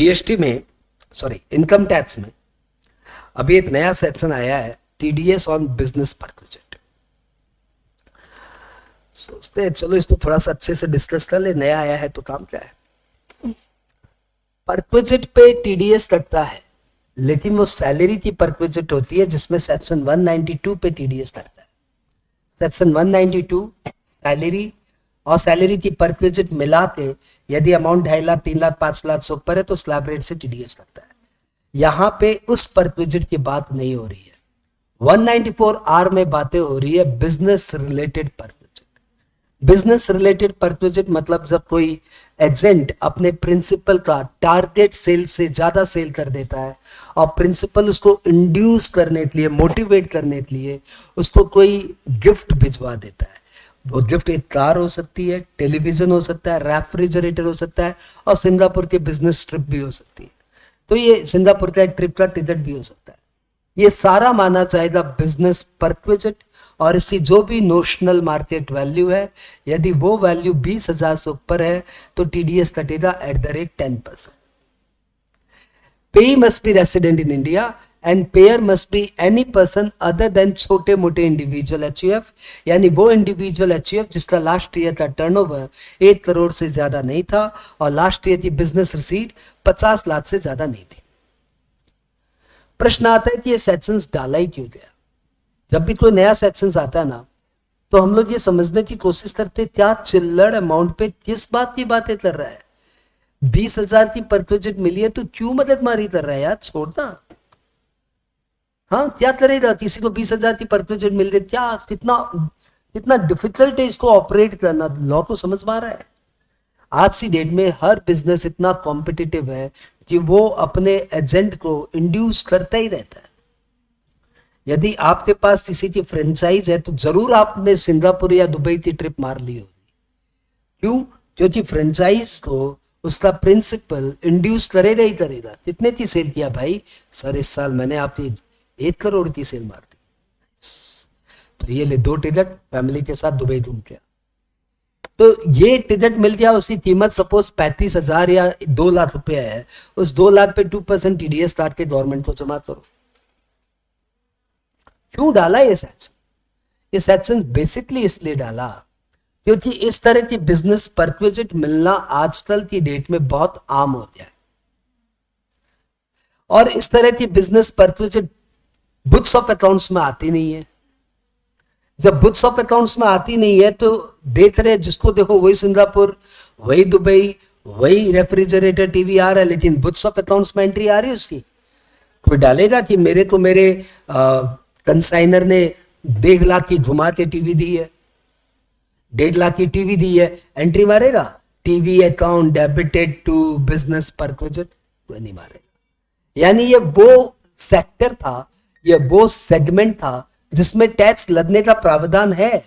GST में, sorry income tax में अभी एक नया सेक्शन आया है, टीडीएस ऑन बिजनेस परक्विजिट। सोचते हैं चलो इसको थोड़ा सा अच्छे से डिस्कस कर ले, नया आया है तो काम क्या है। परक्विजिट पे टीडीएस लगता है, लेकिन वो सैलरी की परक्विजिट होती है जिसमें सेक्शन 192 पे टीडीएस लगता है। सेक्शन 192 सैलरी और सैलरी की परक्विजिट मिला के यदि अमाउंट 2.5 लाख 3 लाख 5 लाख से ऊपर है तो स्लैब रेट से टीडीएस लगता है। यहां पे उस परक्विजिट की बात नहीं हो रही है, 194R में बातें हो रही है business related perquisite. Business related perquisite मतलब जब कोई एजेंट अपने प्रिंसिपल का टारगेट सेल से ज्यादा सेल कर देता है और प्रिंसिपल उसको इंड्यूस करने के लिए, मोटिवेट करने के लिए उसको कोई गिफ्ट भिजवा देता है। वो गिफ्ट एक कार हो सकती है, टेलीविजन हो सकता है, रेफ्रिजरेटर हो सकता है और सिंगापुर के बिजनेस ट्रिप भी हो सकती है। तो ये सिंगापुर का ट्रिप का टिकट भी हो सकता है। ये सारा माना जाएगा बिजनेस परक्विजिट और इसकी जो भी नोशनल मार्केट वैल्यू है, यदि वो वैल्यू 20,000 से ऊपर है तो टीडीएस कटेगा एट द रेट 10%। पेई must be resident in India and pair must be any person other than छोटे मोटे इंडिविजुअल एचयूएफ, यानी वो इंडिविजुअल एचयूएफ जिसका लास्ट ईयर का टर्नओवर 1 करोड़ से ज्यादा नहीं था और लास्ट ईयर की बिजनेस रिसीट 50 लाख से ज्यादा नहीं थी। प्रश्न आता है कि ये सेक्शंस डाला ही क्यों गया। जब भी कोई नया सेक्शंस आता है ना तो हम लोग ये समझने की कोशिश करते क्या चिल्लड़ अमाउंट पे किस बात की बातें कर रहा है। 20,000 की परक्विजिट मिली है तो क्यों मददमारी कर रहा है यार, छोड़ना। हाँ क्या करेगा, किसी को 20,000 की परक्विजिट मिल गई, क्या कितना डिफिकल्ट है इसको ऑपरेट करना। लॉ तो समझ में आ रहा है। आज की डेट में हर बिजनेस इतना कॉम्पिटिटिव है कि वो अपने एजेंट को इंड्यूस करता ही रहता है। यदि आपके पास किसी की फ्रेंचाइज है तो जरूर आपने सिंगापुर या दुबई की ट्रिप मार ली होगी। क्यों? क्योंकि फ्रेंचाइज को उसका प्रिंसिपल इंड्यूस करेगा ही करेगा। कितने की सेल किया भाई? सर इस साल मैंने आपकी 1 करोड़ की सेल मार दी, तो ये ले 2 टिकट फैमिली के साथ दुबई घूम के। तो ये टिकट मिल गया, उसकी कीमत सपोज 35,000 या 2 लाख रुपया है, उस 2 लाख पे 2% टीडीएस काट के गवर्नमेंट को जमा करो। क्यों डाला ये सेक्शन? ये सेक्शन बेसिकली इसलिए डाला क्योंकि इस तरह की बिजनेस परक्विजिट मिलना आजकल की डेट में बहुत आम हो गया है और इस तरह की business perquisite books of accounts में आती नहीं है। जब बुक्स ऑफ अकाउंट्स में आती नहीं है तो देख रहे जिसको देखो वही सिंगापुर, वही दुबई, वही रेफ्रिजरेटर टीवी आ रहा है, लेकिन बुक्स ऑफ अकाउंट्स में एंट्री आ रही है उसकी। कोई डालेगा कि मेरे को मेरे कंसाइनर ने 1.5 लाख की घुमा के टीवी दी है, 1.5 लाख की टीवी दी है, एंट्री मारेगा TV account debited to business perquisite? कोई नहीं मारेगा। यानी ये वो सेक्टर था, ये वो सेगमेंट था जिसमें टैक्स लगने का प्रावधान है।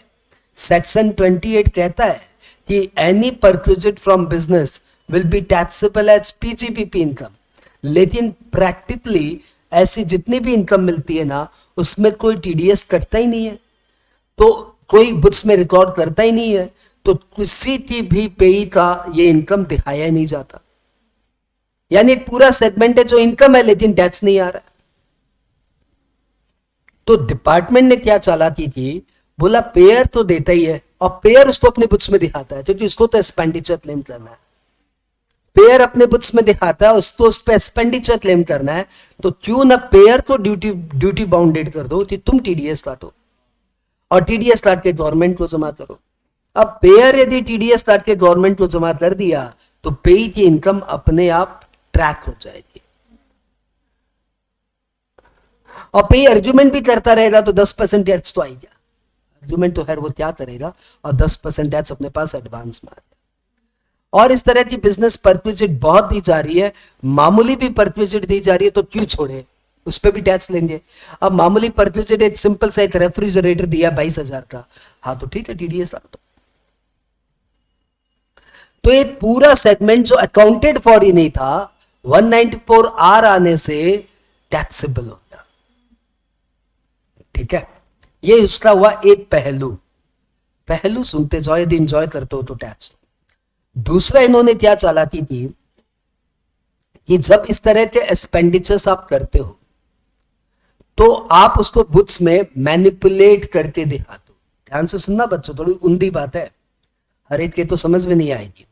सेक्शन 28 कहता है कि any perquisite from business will be taxable as PGBP income, लेकिन प्रैक्टिकली ऐसी जितनी भी इनकम मिलती है ना उसमें कोई टीडीएस कटता ही नहीं है, तो कोई बुक्स में रिकॉर्ड करता ही नहीं है, तो किसी की भी पेई का ये इनकम दिखाया ही नहीं जाता। यानी पूरा सेगमेंट है जो इनकम है लेकिन टैक्स नहीं आ रहा है। तो डिपार्टमेंट ने क्या चालाकी की, बोला पेयर तो देता ही है और पेयर उसको अपने बुक्स में दिखाता है क्योंकि उसको तो एक्सपेंडिचर क्लेम करना है। पेयर अपने बुक्स में दिखाता है, उसको उस पर एक्सपेंडिचर क्लेम करना है, तो क्यों ना पेयर को ड्यूटी बाउंडेड कर दो कि तुम टीडीएस काटो और टीडीएस काट के गवर्नमेंट को जमा करो। अब पेयर यदि टीडीएस काट के गवर्नमेंट को जमा कर दिया तो पेई की इनकम अपने आप ट्रैक हो जाएगी और पे आर्ग्यूमेंट भी करता रहेगा तो 10% टैक्स तो आएगा। आर्ग्यूमेंट तो है वो क्या करेगा और 10% टैक्स अपने पास एडवांस में आ गया। और इस तरह की बिजनेस परक्विजिट बहुत दी जा रही है, मामूली भी परक्विजिट दी जा रही है तो क्यों छोड़े, उस पर भी टैक्स लेंगे। अब मामूली परक्विजिट एक सिंपल सा एक रेफ्रिजरेटर दिया 22,000 का, हाँ तो ठीक है टीडीएस आ तो एक पूरा सेगमेंट जो अकाउंटेड फॉर ही नहीं था 194R आने से टैक्सेबल हो गया। ठीक है, ये उसका हुआ एक पहलू सुनते जाओ, यदि इंजॉय करते हो तो टैक्स। दूसरा इन्होंने क्या चालाकी की कि जब इस तरह के एक्सपेंडिचर्स आप करते हो तो आप उसको बुक्स में मैनिपुलेट करके दिखा दो। ध्यान से सुनना बच्चों, थोड़ी उंदी बात है, हर एक के तो समझ में नहीं आएगी।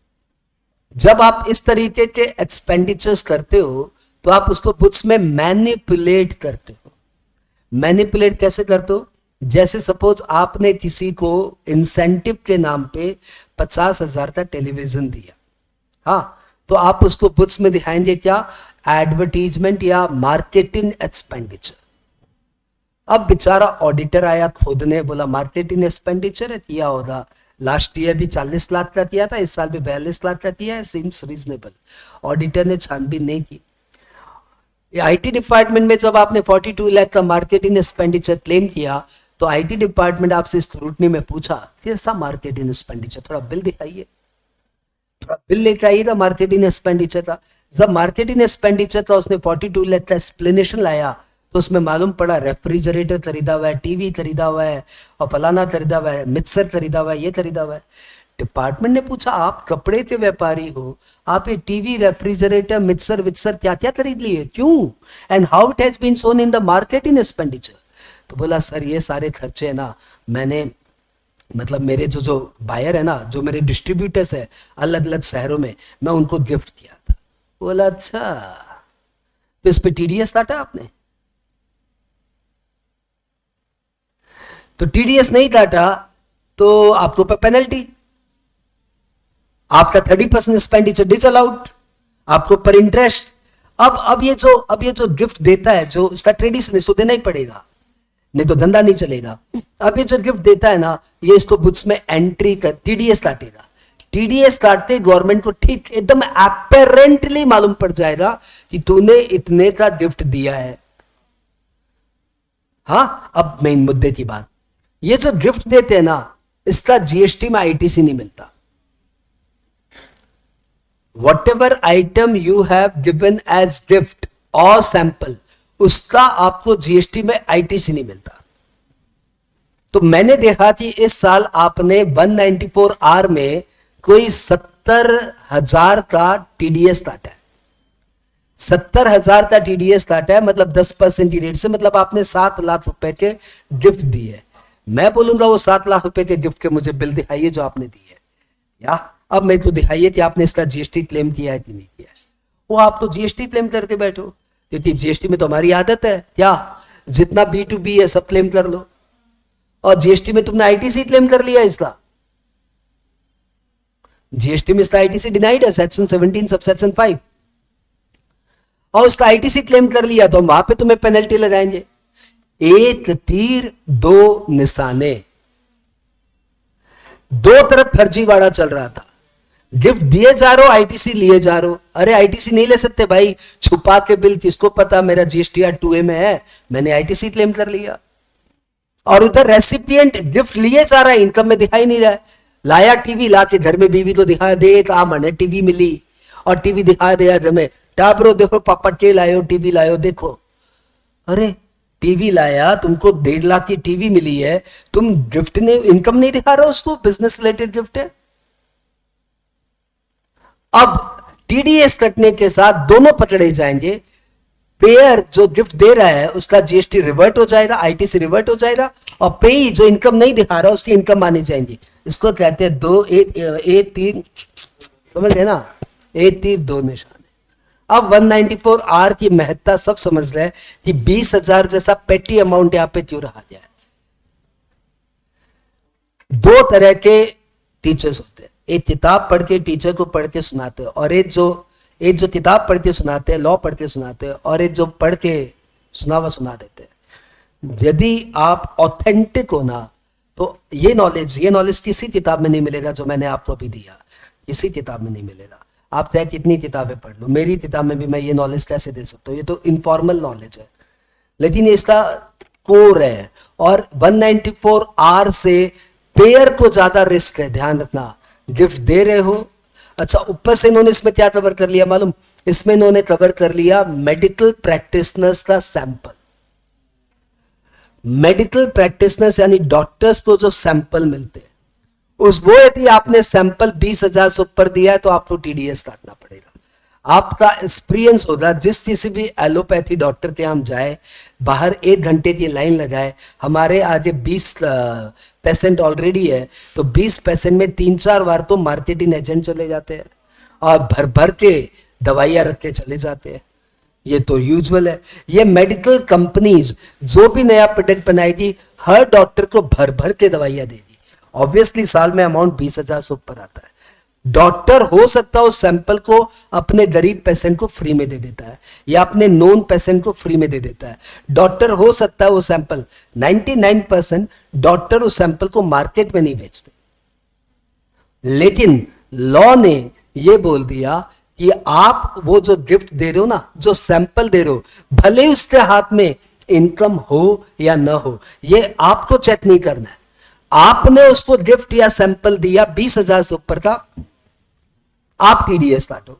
जब आप इस तरीके के एक्सपेंडिचर्स करते हो तो आप उसको बुक्स में मैनिपुलेट करते हो। मैनिपुलेट कैसे करते हो? जैसे सपोज आपने किसी को इंसेंटिव के नाम पे 50,000 का टेलीविजन दिया, हाँ, तो आप उसको बुक्स में दिखाएंगे क्या? एडवर्टीजमेंट या मार्केटिंग एक्सपेंडिचर। अब बेचारा ऑडिटर आया खोदने, बोला मार्केटिंग एक्सपेंडिचर है, किया होगा, लास्ट ईयर भी 40 लाख का किया था, इस साल भी 42 लाख का किया है, सीम्स रीजनेबल। ऑडिटर ने छानबीन नहीं की। आईटी डिपार्टमेंट में जब आपने 42 लाख का मार्केटिंग एक्सपेंडिचर क्लेम किया तो आईटी डिपार्टमेंट आपसे स्क्रूटनी में पूछा कैसा मार्केटिंग एक्सपेंडिचर, थोड़ा बिल दिखाइए, थोड़ा बिल लेकर आइएगा मार्केटिंग एक्सपेंडिचर का। जब मार्केटिंग एक्सपेंडिचर का उसने 42 लाख का एक्सप्लेनेशन लाया तो उसमें मालूम पड़ा रेफ्रिजरेटर खरीदा हुआ है, टीवी खरीदा हुआ है, और फलाना खरीदा हुआ है, मिक्सर खरीदा हुआ है, ये खरीदा हुआ है। डिपार्टमेंट ने पूछा आप कपड़े के व्यापारी हो, आप ये टीवी, रेफ्रिजरेटर, मिक्सर विक्सर क्या क्या खरीद लिए, क्यों, and how it has been shown in the marketing expenditure? तो बोला सर ये सारे खर्चे है ना, मैंने मतलब मेरे जो बायर है ना, जो मेरे डिस्ट्रीब्यूटर्स है अलग अलग शहरों में, मैं उनको गिफ्ट किया था। बोला अच्छा, तो इस पे टीडीएस काटा आपने? तो टीडीएस नहीं काटा तो आपको पेनल्टी, आपका 30% एक्सपेंडिचर डिसअलाउड, आपको पर इंटरेस्ट। अब ये जो गिफ्ट देता है, जो इसका ट्रेडिशन, इसको देना ही पड़ेगा, नहीं तो धंधा नहीं चलेगा। अब ये जो गिफ्ट देता है ना, ये इसको बुक्स में एंट्री कर, टीडीएस काटेगा। टीडीएस काटते गवर्नमेंट को ठीक एकदम अपेरेंटली मालूम पड़ जाएगा कि तूने इतने का गिफ्ट दिया है। हाँ, अब मेन मुद्दे की बात, ये जो गिफ्ट देते हैं ना, इसका जीएसटी में आईटीसी नहीं मिलता। Whatever item you have given as gift or sample, उसका आपको जीएसटी में आईटीसी नहीं मिलता। तो मैंने देखा कि इस साल आपने 194R में कोई 70,000 का टीडीएस काटा है। 70,000 का टीडीएस काटा है, मतलब 10% की रेट से, मतलब आपने 7 लाख रुपए के गिफ्ट दिए। मैं बोलूंगा वो 7 लाख रुपए के गिफ्ट के मुझे बिल दिखाइए जो आपने दिए, या अब मैं तो दिखाइए कि आपने इसका जीएसटी क्लेम किया है कि नहीं किया है। वो आप तो जीएसटी क्लेम करके बैठो, क्योंकि जीएसटी में तो हमारी आदत है क्या, जितना B2B है सब क्लेम कर लो, और जीएसटी में तुमने आईटीसी क्लेम कर लिया इसका। जीएसटी में इसका आईटीसी डिनाइड है, सेक्शन 17 सबसेक्शन 5, और उसका आईटीसी क्लेम कर लिया तो हम वहां पे तुम्हें पेनल्टी लगाएंगे। एक तीर दो निशाने, दो तरफ फर्जीवाड़ा चल रहा था। गिफ्ट दिए जा रहे हो, आईटीसी लिए जा रहे हो। अरे आईटीसी नहीं ले सकते भाई, छुपा के बिल, किसको पता मेरा जीएसटीआर 2A में है, मैंने आईटीसी क्लेम कर लिया। और उधर रेसिपिएंट गिफ्ट लिए जा रहा है, इनकम में दिखाई नहीं रहा है। लाया टीवी, ला के घर में बीवी तो दिखा दे, कहा मैंने टीवी मिली, और टीवी दिखा दिया घर में, टाबरो देखो पापा के लायो, टीवी लायो देखो। अरे टीवी लाया, तुमको 1.5 लाख की टीवी मिली है, तुम गिफ्ट ने इनकम नहीं दिखा रहे हो, उसको बिजनेस रिलेटेड गिफ्ट है। अब टीडीएस कटने के साथ दोनों पकड़े जाएंगे। पेयर जो गिफ्ट दे रहा है उसका जीएसटी रिवर्ट हो जाएगा, आईटीसी रिवर्ट हो जाएगा, और पेई जो इनकम नहीं दिखा रहा उसकी इनकम मानी जाएंगी। इसको कहते हैं एक तीर, समझ गए ना, एक तीर दो निशाने। अब 194R की महत्ता सब समझ रहे कि 20,000 जैसा पेटी अमाउंट यहां पे क्यों रहा जाए। दो तरह के टीचर्स होते हैं, एक किताब पढ़ के टीचर को पढ़ के सुनाते हैं, और एक जो किताब पढ़ के सुनाते हैं, लॉ पढ़ के सुनाते हैं, और एक जो पढ़ के सुना देते हैं। यदि आप ऑथेंटिक हो ना, तो ये नॉलेज किसी किताब में नहीं मिलेगा जो मैंने आपको अभी दिया, किसी किताब में नहीं मिलेगा। आप चाहे कितनी किताबें पढ़ लो, मेरी किताब में भी मैं ये नॉलेज कैसे दे सकता हूँ, ये तो इनफॉर्मल नॉलेज है, लेकिन ये इसका कोर है। और 194R से पेयर को ज्यादा रिस्क है, ध्यान रखना। गिफ्ट दे रहे हो, अच्छा ऊपर से इन्होंने इसमें क्या कवर कर लिया मालूम, इसमें इन्होंने कवर कर लिया मेडिकल प्रैक्टिशनर्स का सैंपल। मेडिकल प्रैक्टिशनर्स यानी डॉक्टर्स को जो सैंपल मिलते हैं, वो यदि आपने सैंपल 20,000 से ऊपर दिया है तो आपको टीडीएस काटना पड़ेगा। आपका एक्सपीरियंस होगा, जिस किसी भी एलोपैथी डॉक्टर के हम जाए, बाहर 1 घंटे की लाइन लगाए, हमारे आगे 20 पेशेंट ऑलरेडी है, तो 20 पेशेंट में 3-4 बार तो मार्केटिंग एजेंट चले जाते हैं और भर भर के दवाइयां रख के चले जाते हैं। ये तो यूजुअल है। ये मेडिकल कंपनीज जो भी नया प्रोडक्ट बनाएगी, हर डॉक्टर को भर भर के दवाइयां देगी। ऑब्वियसली साल में अमाउंट 20,000 से ऊपर आता है। डॉक्टर हो सकता है उस सैंपल को अपने गरीब पेशेंट को फ्री में दे देता है, या अपने नोन पेशेंट को फ्री में दे देता है। डॉक्टर हो सकता है वो सैंपल, 99% डॉक्टर उस सैंपल को मार्केट में नहीं बेचते, लेकिन लॉ ने ये बोल दिया कि आप वो जो गिफ्ट दे रहे हो ना, जो सैंपल दे रहे हो, भले उसके हाथ में इनकम हो या ना हो, ये आपको चेक नहीं करना है। आपने उसको गिफ्ट या सैंपल दिया 20,000 से ऊपर का, आप टीडीएस काटो।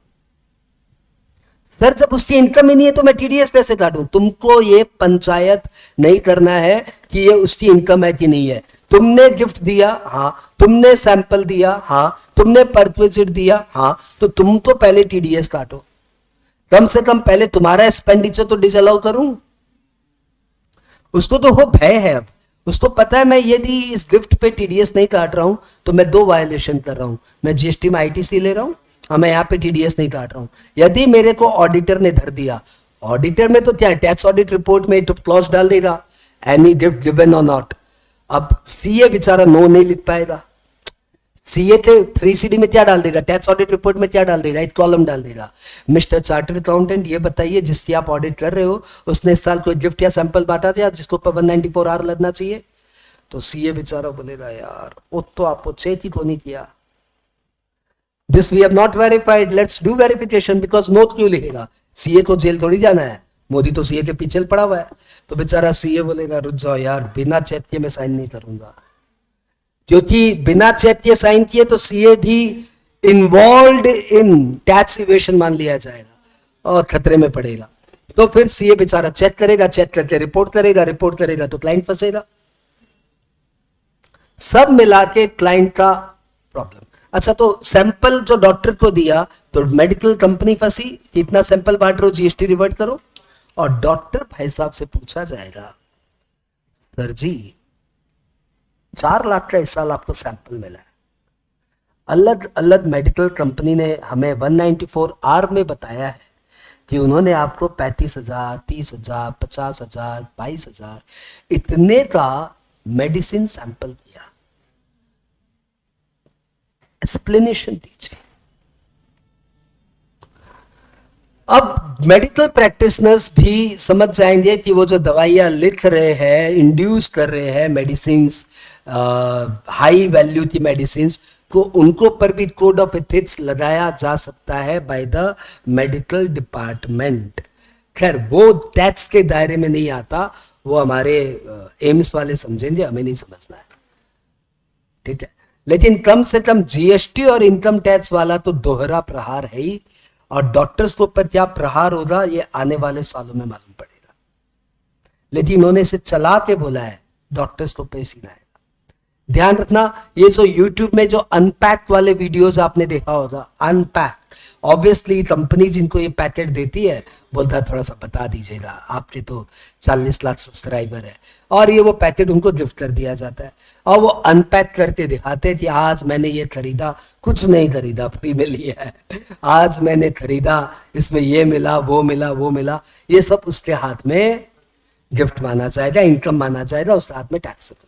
सर जब उसकी इनकम ही नहीं है तो मैं टीडीएस कैसे काटूं? तुमको ये पंचायत नहीं करना है कि ये उसकी इनकम है कि नहीं है। तुमने गिफ्ट दिया, हाँ, तुमने सैंपल दिया, हाँ, तुमने परक्विजिट दिया, हाँ, तो तुम तो पहले टीडीएस काटो। कम से कम पहले तुम्हारा एक्सपेंडिचर तो डिसअलाउ करूं। उसको तो हो भय है, अब उसको पता है मैं यदि इस गिफ्ट पे टीडीएस नहीं काट रहा हूं तो मैं 2 वायलेशन कर रहा हूं। मैं जीएसटी में आईटीसी ले रहा हूं और मैं यहाँ पे टीडीएस नहीं काट रहा हूं। यदि मेरे को ऑडिटर ने धर दिया, ऑडिटर में तो क्या है, टैक्स ऑडिट रिपोर्ट में तो क्लॉज डाल देगा, एनी गिफ्ट गिवन और नॉट। अब सीए बेचारा नो नहीं लिख पाएगा। सीए के 3CD में क्या डाल देगा, टैक्स ऑडिट रिपोर्ट में क्या डाल देगा, एक कॉलम डाल देगा, मिस्टर चार्टर्ड अकाउंटेंट ये बताइए जिसकी आप ऑडिट कर रहे हो उसने इस साल कोई गिफ्ट या सैंपल बांटा था जिसको ऊपर 194R लगना चाहिए। तो सीए बेचारा बोलेगा यार वो तो आपको चेक ही को नहीं किया, this we have not verified, let's do verification, because note क्यों लिखेगा, सीए को जेल थोड़ी जाना है, मोदी तो सीए के पीछे पड़ा हुआ है। तो बेचारा सीए बोलेगा रुक जाओ यार, बिना चेक के मैं साइन नहीं करूंगा, क्योंकि बिना चेक के साइन किए तो सीए भी इन्वॉल्व इन टैक्स इवेशन मान लिया जाएगा और खतरे में पड़ेगा। तो फिर सीए बेचारा चेक करेगा, चेक करके रिपोर्ट करेगा, रिपोर्ट करेगा तो क्लाइंट फंसेगा। सब मिला के क्लाइंट का प्रॉब्लम। अच्छा तो सैंपल जो डॉक्टर को दिया तो मेडिकल कंपनी फंसी, इतना सैंपल बांट रहे हो, जीएसटी रिवर्ट करो। और डॉक्टर भाई साहब से पूछा जाएगा सर जी 4 लाख का इस साल आपको सैंपल मिला है, अलग अलग मेडिकल कंपनी ने हमें 194R में बताया है कि उन्होंने आपको 35,000, 30,000, 50,000, 22,000 इतने का मेडिसिन सैंपल किया, एक्सप्लेनेशन दीजिए। अब मेडिकल प्रैक्टिशनर्स भी समझ जाएंगे कि वो जो दवाइयां लिख रहे हैं, इंड्यूस कर रहे हैं मेडिसिन, हाई वैल्यू की मेडिसिन को, उनको पर भी कोड ऑफ एथिक्स लगाया जा सकता है बाय द मेडिकल डिपार्टमेंट। खैर वो टैक्स के दायरे में नहीं आता, वो हमारे एम्स वाले समझेंगे, हमें नहीं समझना है, ठीक है। लेकिन कम से कम जीएसटी और इनकम टैक्स वाला तो दोहरा प्रहार है ही, और डॉक्टर्स के ऊपर क्या प्रहार होगा ये आने वाले सालों में मालूम पड़ेगा। लेकिन उन्होंने इसे चला के बोला है डॉक्टर्स को पैसे ना आएगा। ध्यान रखना, ये जो यूट्यूब में जो अनपैक वाले वीडियोस आपने देखा होगा, अनपैक, ऑब्वियसली कंपनी जिनको ये पैकेट देती है बोलता है थोड़ा सा बता दीजिएगा, आपके तो 40 लाख सब्सक्राइबर है, और ये वो पैकेट उनको गिफ्ट कर दिया जाता है और वो अनपैक करके दिखाते हैं कि आज मैंने ये खरीदा, कुछ नहीं खरीदा, फ्री में लिया है, आज मैंने खरीदा, इसमें ये मिला, वो मिला, वो मिला, ये सब उसके हाथ में गिफ्ट माना जाएगा, इनकम माना जाएगा, उसके हाथ में टैक्सेबल।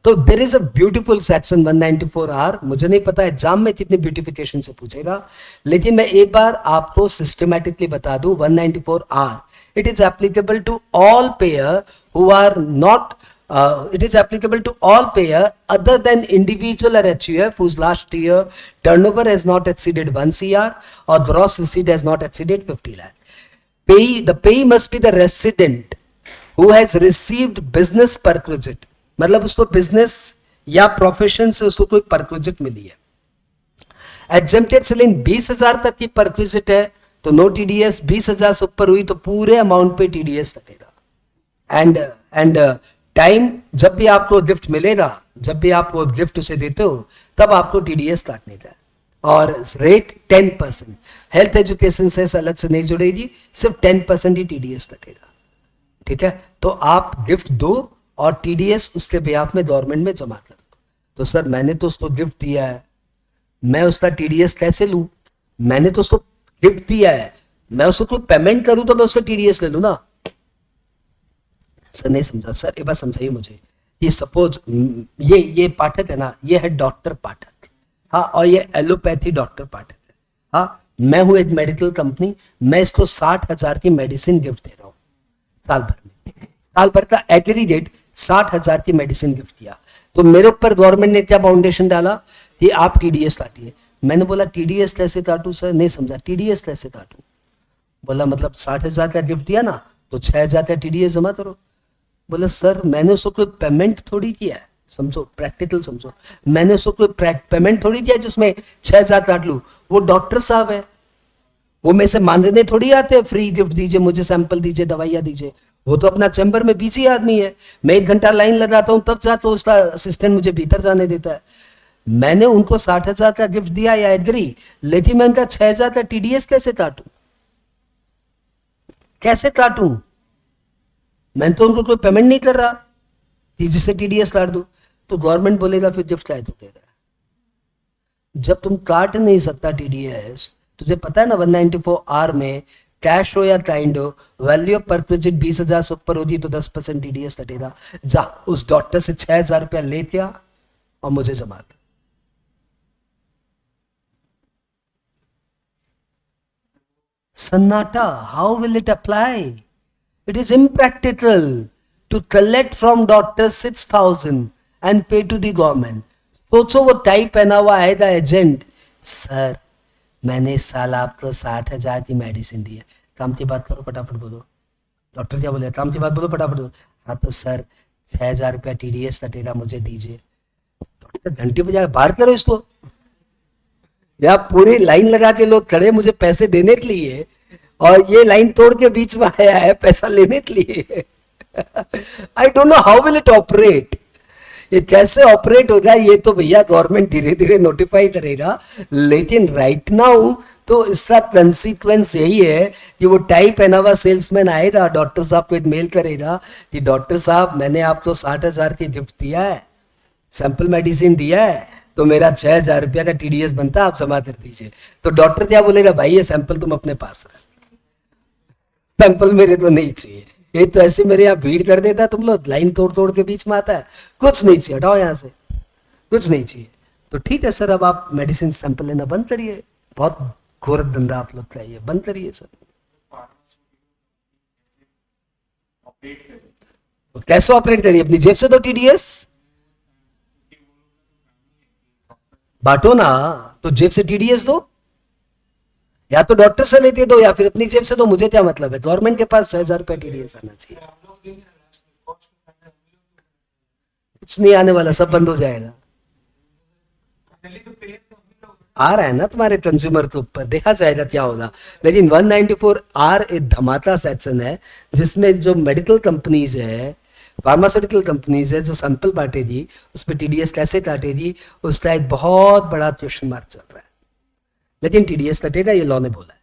तो there is a beautiful section 194R, मुझे नहीं पता एग्जाम में कितने ब्यूटिफिकेशन से पूछेगा, लेकिन मैं एक बार आपको सिस्टमैटिकली बता दूं 194R it is applicable to all payer who are not it is applicable to all payer other than individual or HUF whose last year turnover has not exceeded 1 CR or gross receipt has not exceeded 50 lakh. The payee must be the resident who has received business perquisite, मतलब उसको business या profession से उसको कोई perquisite मिली है। Exempted selling 20,000 तक की perquisite है तो नो टीडीएस, 20,000 से ऊपर हुई तो पूरे अमाउंट पे टीडीएस लगेगा। एंड टाइम जब भी आपको गिफ्ट मिलेगा, जब भी आप वो गिफ्ट उसे देते हो तब आपको टीडीएस काटने का है। और रेट 10%। हेल्थ एजुकेशन से अलग से नहीं जुड़ेगी, सिर्फ 10% ही टीडीएस लगेगा। ठीक है, तो आप गिफ्ट दो और टीडीएस उसके बिहाफ में गवर्नमेंट में जमा कर दो। तो सर मैंने तो उसको गिफ्ट दिया है, मैं उसका टीडीएस कैसे लूं? मैंने तो उसको गिफ्ट दिया है, मैं उसको कोई पेमेंट करूं तो मैं उससे टीडीएस ले लूं ना। सर नहीं समझा। सर एक बार समझाइए मुझे, ये सपोज ये पाठक है ना, ये है डॉक्टर पाठक, हाँ, और ये एलोपैथी डॉक्टर पाठक है। हाँ, मैं हूं एक मेडिकल कंपनी, मैं इसको 60,000 की मेडिसिन गिफ्ट दे रहा हूं साल भर में, साल भर का एग्रीगेट 60,000 की मेडिसिन गिफ्ट किया। तो मेरे ऊपर गवर्नमेंट ने क्या फाउंडेशन डाला कि आप टीडीएस काटिए। मैंने बोला टीडीएस कैसे काटूं सर? नहीं समझा, टीडीएस कैसे काटूं? बोला मतलब 60,000 का गिफ्ट दिया ना, तो 6,000 का टीडीएस जमा करो। बोला सर मैंने उसको कोई पेमेंट थोड़ी किया है, समझो, प्रैक्टिकल समझो, मैंने उसको कोई पेमेंट थोड़ी किया जिसमें 6,000 काट लूं। वो डॉक्टर साहब है, वो मेरे से मांगने थोड़ी आते हैं फ्री गिफ्ट दीजिए, मुझे सैंपल दीजिए, दवाइयां दीजिए। वो तो अपना चैम्बर में बिजी आदमी है, मैं 1 घंटा लाइन लगाता हूं तब जाता हूं, उसका असिस्टेंट मुझे भीतर जाने देता है। मैंने उनको 60,000 का गिफ्ट दिया या एग्री, लेकिन मैं उनका 6,000 का टीडीएस कैसे काटूं? कैसे काटूं? मैं तो उनको कोई पेमेंट नहीं कर रहा कि जिससे टीडीएस काट दूं। तो गवर्नमेंट बोलेगा फिर गिफ्ट काय तो दे रहा है? जब तुम काट नहीं सकता टीडीएस, तुझे पता है ना 194 में कैश हो या काइंड हो, वैल्यू ऑफ परक्विजिट 20,000 से ऊपर होगी तो 10% टीडीएस कटेगा। जा उस डॉक्टर से 6,000 रुपया लेते आ और मुझे जमा कर। सन्नाटा, how will it apply? It is impractical to collect from doctors 6,000 and pay to the government. सोचो वो टाइप पहना हुआ आएगा एजेंट, सर मैंने इस साल आपको 60,000 की मेडिसिन दी है, काम की बात करो फटाफट बोलो। डॉक्टर क्या बोले? काम की बात बोलो फटाफट बोलो। हाँ तो सर 6,000 रुपया टीडीएस कटेगा, मुझे दीजिए। डॉक्टर घंटी बजा बाहर करो इसको। या पूरी लाइन लगा के लोग खड़े मुझे पैसे देने के लिए, और ये लाइन तोड़ के बीच में आया है पैसा लेने के लिए। I don't know how will it operate, ये कैसे ऑपरेट होगा, ये तो भैया गवर्नमेंट धीरे धीरे नोटिफाई करेगा। लेकिन राइट नाउ तो इसका कंसिक्वेंस यही है कि वो टाई पहना हुआ सेल्समैन आएगा, डॉक्टर साहब को एक मेल करेगा कि डॉक्टर साहब मैंने आपको 60,000 की गिफ्ट दिया है, सैंपल मेडिसिन दिया है, तो मेरा 6,000 रुपया का टीडीएस बनता है, आप जमा कर दीजिए। तो डॉक्टर क्या बोलेगा? भाई ये सैंपल तुम अपने पास रख, सैंपल मेरे तो नहीं चाहिए। ये तो ऐसे मेरे यहाँ भीड़ कर देता है, तुम लोग लाइन तोड़ तोड़ के बीच में आता है, कुछ नहीं चाहिए, हटाओ यहाँ से, कुछ नहीं चाहिए। तो ठीक है सर, अब आप मेडिसिन सैंपल लेना बंद करिए, बहुत घोर धंधा आप लोग का ये, बंद करिए सर। तो कैसे ऑपरेट करिए? अपनी जेब से दो टीडीएस, बांटो ना, तो जेब से टीडीएस दो, या तो डॉक्टर से लेते दो या फिर अपनी जेब से दो, मुझे क्या मतलब है, गवर्नमेंट के पास 6,000 रुपया टीडीएस आना चाहिए। कुछ नहीं आने वाला, सब बंद हो जाएगा। आ रहा है ना तुम्हारे कंज्यूमर के ऊपर, देखा जाएगा क्या होगा। लेकिन 194R एक धमाका सेक्शन है जिसमें जो मेडिकल कंपनीज है, फार्मास्यूटिकल कंपनीज है, जो सैंपल बांटेगी उस पर टीडीएस कैसे काटेगी, उसका एक बहुत बड़ा क्वेश्चन मार्क चल रहा है। लेकिन टीडीएस कटेगा, ये लॉ ने बोला है।